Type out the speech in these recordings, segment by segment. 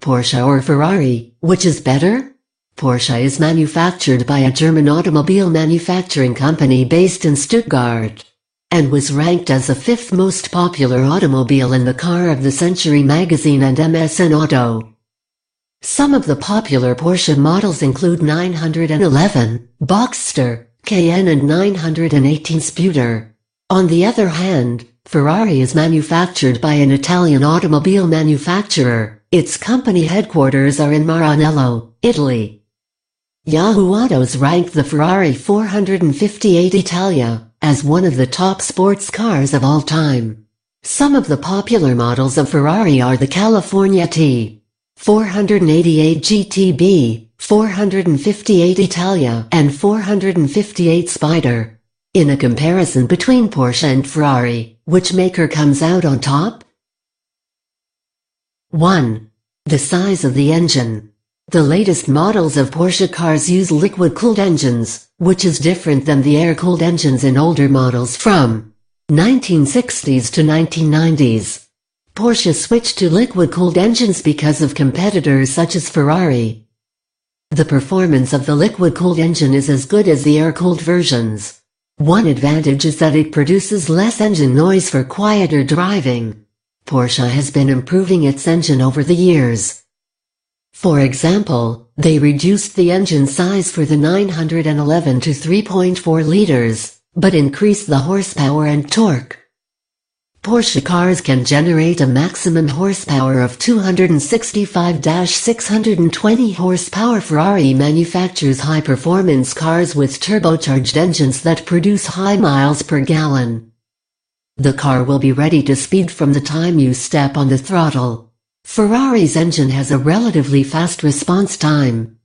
Porsche or Ferrari, which is better? Porsche is manufactured by a German automobile manufacturing company based in Stuttgart, and was ranked as the fifth most popular automobile in the Car of the Century magazine and MSN Auto. Some of the popular Porsche models include 911, Boxster, Cayenne and 918 Spooter. On the other hand, Ferrari is manufactured by an Italian automobile manufacturer. Its company headquarters are in Maranello, Italy. Yahoo Autos ranked the Ferrari 458 Italia as one of the top sports cars of all time. Some of the popular models of Ferrari are the California T, 488 GTB, 458 Italia, and 458 Spider. In a comparison between Porsche and Ferrari, which maker comes out on top? 1. The size of the engine. The latest models of Porsche cars use liquid-cooled engines, which is different than the air-cooled engines in older models from 1960s to 1990s. Porsche switched to liquid-cooled engines because of competitors such as Ferrari. The performance of the liquid-cooled engine is as good as the air-cooled versions. One advantage is that it produces less engine noise for quieter driving. Porsche has been improving its engine over the years. For example, they reduced the engine size for the 911 to 3.4 liters, but increased the horsepower and torque. Porsche cars can generate a maximum horsepower of 265-620 horsepower. Ferrari manufactures high-performance cars with turbocharged engines that produce high miles per gallon. The car will be ready to speed from the time you step on the throttle. Ferrari's engine has a relatively fast response time.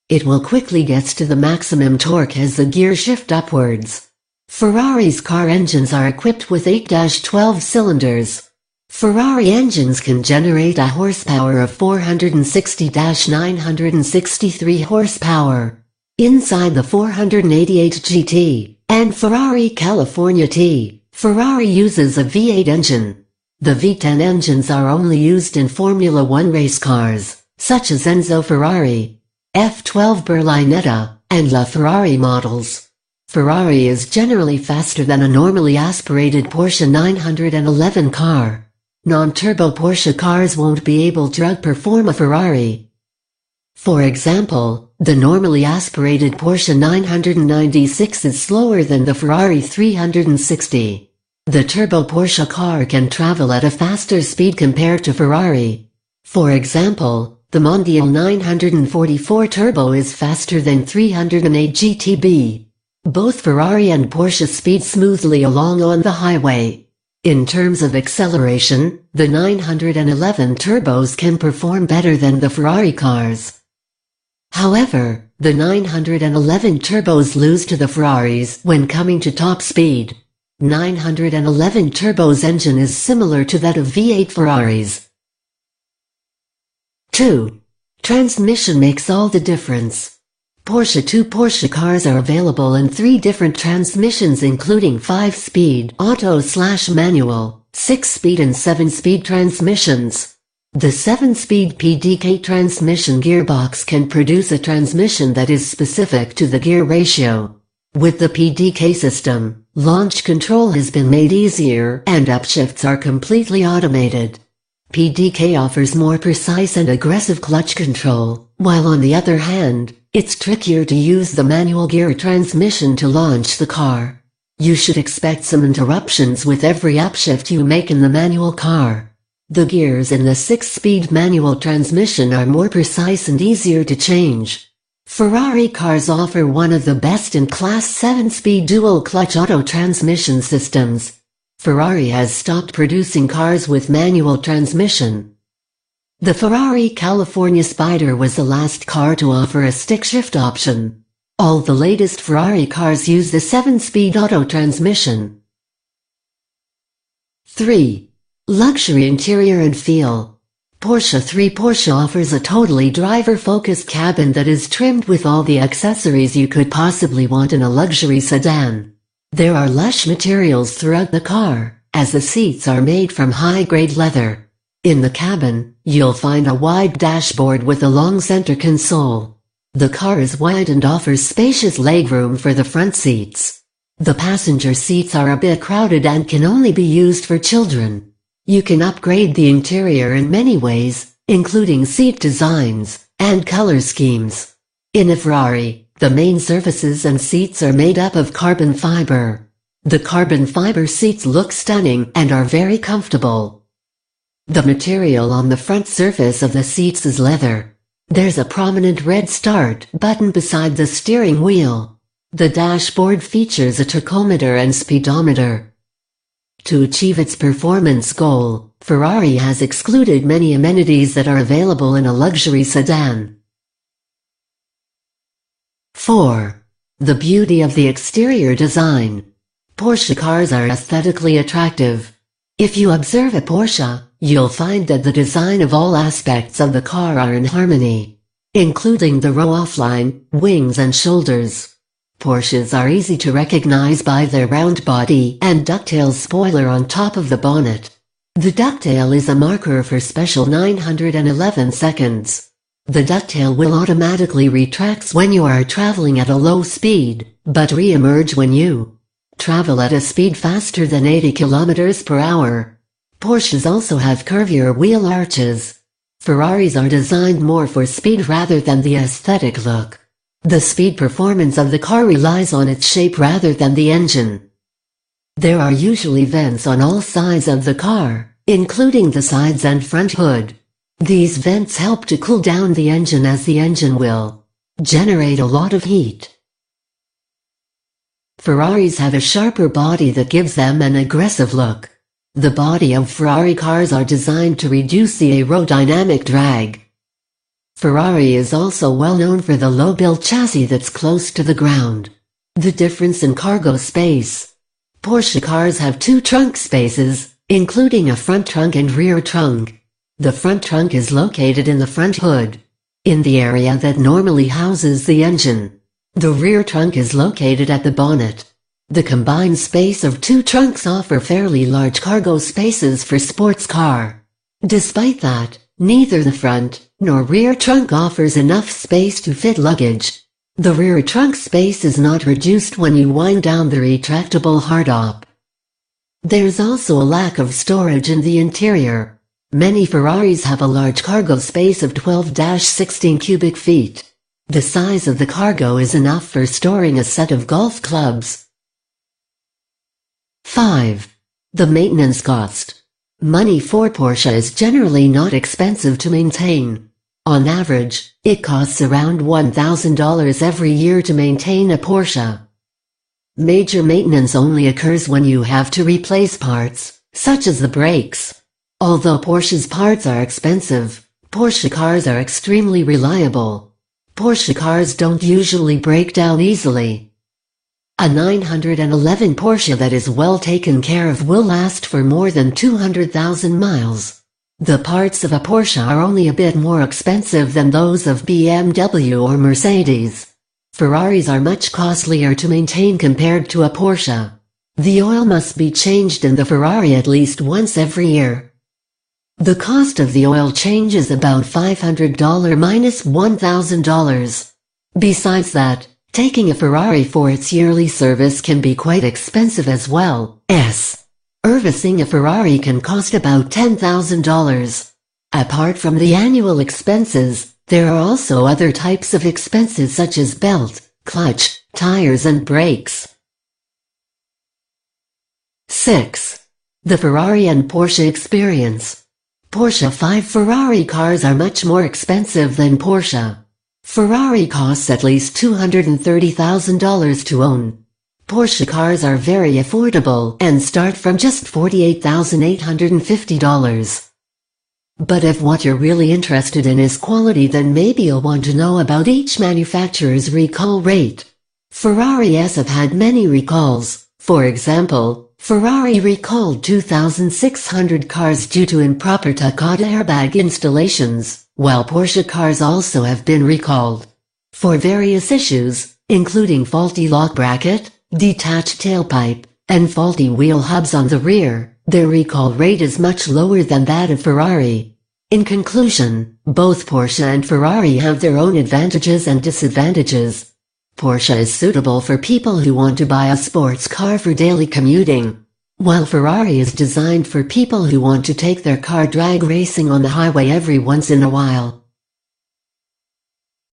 It will quickly get to the maximum torque as the gears shift upwards. Ferrari's car engines are equipped with 8-12 cylinders. Ferrari engines can generate a horsepower of 460-963 horsepower. Inside the 488 GT and Ferrari California T, Ferrari uses a V8 engine. The V10 engines are only used in Formula One race cars, such as Enzo Ferrari, F12 Berlinetta, and LaFerrari models. Ferrari is generally faster than a normally aspirated Porsche 911 car. Non-turbo Porsche cars won't be able to outperform a Ferrari. For example, the normally aspirated Porsche 996 is slower than the Ferrari 360. The turbo Porsche car can travel at a faster speed compared to Ferrari. For example, the Mondial 944 Turbo is faster than 308 GTB. Both Ferrari and Porsche speed smoothly along on the highway. In terms of acceleration, the 911 turbos can perform better than the Ferrari cars. However, the 911 turbos lose to the Ferraris when coming to top speed. 911 Turbo's engine is similar to that of V8 Ferraris. 2. Transmission makes all the difference. Porsche cars are available in 3 different transmissions including 5-speed auto/manual, 6-speed and 7-speed transmissions. The 7-speed PDK transmission gearbox can produce a transmission that is specific to the gear ratio. With the PDK system, launch control has been made easier and upshifts are completely automated. PDK offers more precise and aggressive clutch control, while on the other hand, it's trickier to use the manual gear transmission to launch the car. You should expect some interruptions with every upshift you make in the manual car. The gears in the 6-speed manual transmission are more precise and easier to change. Ferrari cars offer one of the best-in-class 7-speed dual-clutch auto transmission systems. Ferrari has stopped producing cars with manual transmission. The Ferrari California Spider was the last car to offer a stick-shift option. All the latest Ferrari cars use the 7-speed auto transmission. 3. Luxury interior and feel. Porsche offers a totally driver-focused cabin that is trimmed with all the accessories you could possibly want in a luxury sedan. There are lush materials throughout the car, as the seats are made from high-grade leather. In the cabin, you'll find a wide dashboard with a long center console. The car is wide and offers spacious legroom for the front seats. The passenger seats are a bit crowded and can only be used for children. You can upgrade the interior in many ways, including seat designs and color schemes. In a Ferrari, the main surfaces and seats are made up of carbon fiber. The carbon fiber seats look stunning and are very comfortable. The material on the front surface of the seats is leather. There's a prominent red start button beside the steering wheel. The dashboard features a tachometer and speedometer. To achieve its performance goal, Ferrari has excluded many amenities that are available in a luxury sedan. 4. The beauty of the exterior design. Porsche cars are aesthetically attractive. If you observe a Porsche, you'll find that the design of all aspects of the car are in harmony, including the row-off line, wings and shoulders. Porsches are easy to recognize by their round body and ducktail spoiler on top of the bonnet. The ducktail is a marker for special 911 seconds. The ducktail will automatically retract when you are traveling at a low speed, but re-emerge when you travel at a speed faster than 80 km per hour. Porsches also have curvier wheel arches. Ferraris are designed more for speed rather than the aesthetic look. The speed performance of the car relies on its shape rather than the engine. There are usually vents on all sides of the car, including the sides and front hood. These vents help to cool down the engine as the engine will generate a lot of heat. Ferraris have a sharper body that gives them an aggressive look. The body of Ferrari cars are designed to reduce the aerodynamic drag. Ferrari is also well known for the low-built chassis that's close to the ground. The difference in cargo space. Porsche cars have two trunk spaces, including a front trunk and rear trunk. The front trunk is located in the front hood, in the area that normally houses the engine. The rear trunk is located at the bonnet. The combined space of two trunks offer fairly large cargo spaces for sports car. Despite that, neither the front nor rear trunk offers enough space to fit luggage. The rear trunk space is not reduced when you wind down the retractable hardtop. There's also a lack of storage in the interior. Many Ferraris have a large cargo space of 12-16 cubic feet. The size of the cargo is enough for storing a set of golf clubs. 5. The maintenance cost. Money for Porsche is generally not expensive to maintain. On average, it costs around $1,000 every year to maintain a Porsche. Major maintenance only occurs when you have to replace parts, such as the brakes. Although Porsche's parts are expensive, Porsche cars are extremely reliable. Porsche cars don't usually break down easily. A 911 Porsche that is well taken care of will last for more than 200,000 miles. The parts of a Porsche are only a bit more expensive than those of BMW or Mercedes. Ferraris are much costlier to maintain compared to a Porsche. The oil must be changed in the Ferrari at least once every year. The cost of the oil change is about $500 minus $1,000. Besides that, taking a Ferrari for its yearly service can be quite expensive as well. Servicing a Ferrari can cost about $10,000. Apart from the annual expenses, there are also other types of expenses such as belt, clutch, tires and brakes. 6. The Ferrari and Porsche experience. Porsche 5 Ferrari cars are much more expensive than Porsche. Ferrari costs at least $230,000 to own. Porsche cars are very affordable and start from just $48,850. But if what you're really interested in is quality, then maybe you'll want to know about each manufacturer's recall rate. Ferraris have had many recalls. For example, Ferrari recalled 2,600 cars due to improper Takata airbag installations, while Porsche cars also have been recalled for various issues, including faulty lock bracket, detached tailpipe, and faulty wheel hubs on the rear. Their recall rate is much lower than that of Ferrari. In conclusion, both Porsche and Ferrari have their own advantages and disadvantages. Porsche is suitable for people who want to buy a sports car for daily commuting, while Ferrari is designed for people who want to take their car drag racing on the highway every once in a while.